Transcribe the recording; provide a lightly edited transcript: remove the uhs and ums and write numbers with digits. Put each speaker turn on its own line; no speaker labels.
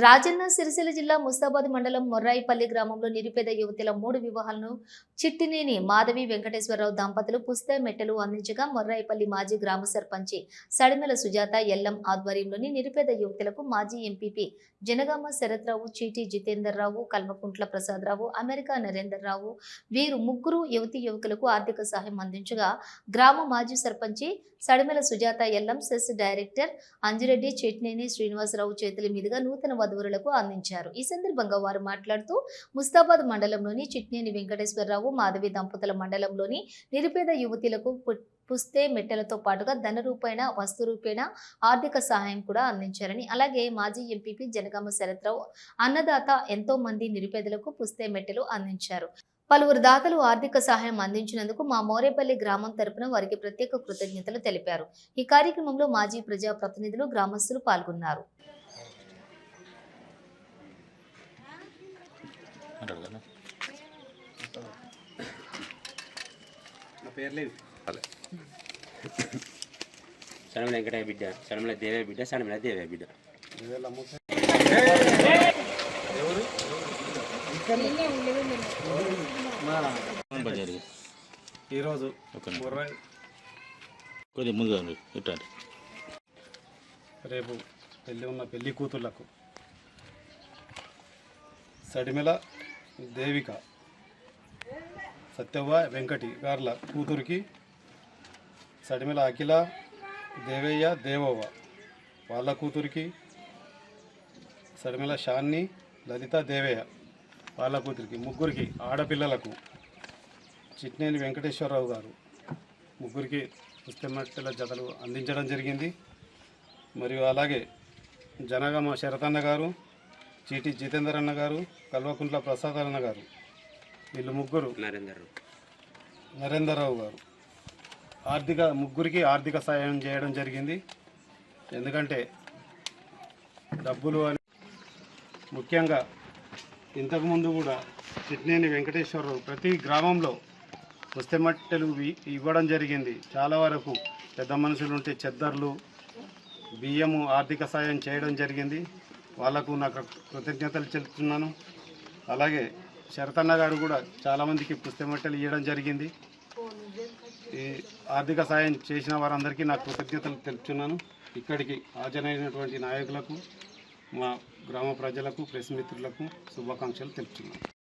రాజన్న సిరిసిల్ల జిల్లా ముస్తాబాద్ మండలం మొర్రాయిపల్లి గ్రామంలో నిరుపేద యువతుల 3 వివాహాలను చిట్టినేని మాధవి వెంకటేశ్వరరావు దంపతులు పుస్తే మెట్టలు అందించగా మొర్రాయిపల్లి మాజీ గ్రామ సర్పంచి సడిమెల సుజాత ఎల్లం ఆధ్వర్యంలోని నిరుపేద యువతులకు మాజీ ఎంపీపీ జనగామ శరత్రావు, చీటి జితేందర్రావు, కల్వకుంట్ల ప్రసాదరావు, అమెరికా నరేందర్రావు వీరు ముగ్గురు యువకులకు ఆర్థిక సహాయం అందించగా గ్రామ మాజీ సర్పంచి సడిమెల సుజాత ఎల్లం, సెస్ డైరెక్టర్ అంజిరెడ్డి చిట్టినేని శ్రీనివాసరావు చేతుల మీదుగా నూతన వధువులకు అందించారు. ఈ సందర్భంగా వారు మాట్లాడుతూ ముస్తాబాద్ మండలంలోని చిట్నేని వెంకటేశ్వరరావు, మాధవి దంపతుల మండలంలోని నిరుపేద యువతులకు పుస్తే మెట్టలతో పాటుగా ధన రూపేణ, వస్తు రూపేణ ఆర్థిక సహాయం కూడా అందించారని, అలాగే మాజీ ఎంపీపీ జనగామ శరత్రావు అన్నదాత ఎంతో మంది నిరుపేదలకు పుస్తే మెట్టలు అందించారు. పలువురు దాతలు ఆర్థిక సహాయం అందించినందుకు మా మోరేపల్లి గ్రామం తరపున వారికి ప్రత్యేక కృతజ్ఞతలు తెలిపారు. ఈ కార్యక్రమంలో మాజీ ప్రజా ప్రతినిధులు, గ్రామస్తులు పాల్గొన్నారు.
సడమల వెంకటయ్య బిడ్డ, సడమల దేవే బిడ్డ, సడమల దేవే బిడ్డ.
ఈరోజు రేపు పెళ్ళి ఉన్న పెళ్లి కూతుర్లకు సడిమెల దేవిక, సత్యవ్వ వెంకటి గార్ల కూతురికి సడిమెల అఖిల, దేవయ్య, దేవవ్వ వాళ్ళ కూతురికి సడిమెల షాన్ని, లలిత, దేవయ్య వాళ్ళ కూతురికి ముగ్గురికి ఆడపిల్లలకు చిట్నేని వెంకటేశ్వరరావు గారు ముగ్గురికి పుస్తమెట్టల జతలు అందించడం జరిగింది. మరియు అలాగే జనగామ శరతన్న గారు, చీటి జితేందర్ అన్న గారు, కల్వకుంట్ల ప్రసాద్ అన్న గారు వీళ్ళు ముగ్గురు, నరేందర్రావు గారు ముగ్గురికి ఆర్థిక సాయం చేయడం జరిగింది. ఎందుకంటే డబ్బులు అని ముఖ్యంగా ఇంతకుముందు కూడా చిట్నేని వెంకటేశ్వరరావు ప్రతి గ్రామంలో పుస్తమెట్టలు ఇవ్వడం జరిగింది. చాలా వరకు పెద్ద మనుషులు ఉంటే చెద్దర్లు, బియ్యము ఆర్థిక సాయం చేయడం జరిగింది. వాళ్లకు నాకు కృతజ్ఞతలు చెల్లిస్తున్నాను. అలాగే శరతన్న గారు కూడా చాలామందికి పుస్తమెట్టలు ఇవ్వడం జరిగింది. ఈ ఆర్థిక సాయం చేసిన వారందరికీ నాకు కృతజ్ఞతలు తెలుపుతున్నాను. ఇక్కడికి హాజరైనటువంటి నాయకులకు, మా గ్రామ ప్రజలకు, ప్రెస్ మిత్రులకు శుభాకాంక్షలు తెలుపుతున్నాను.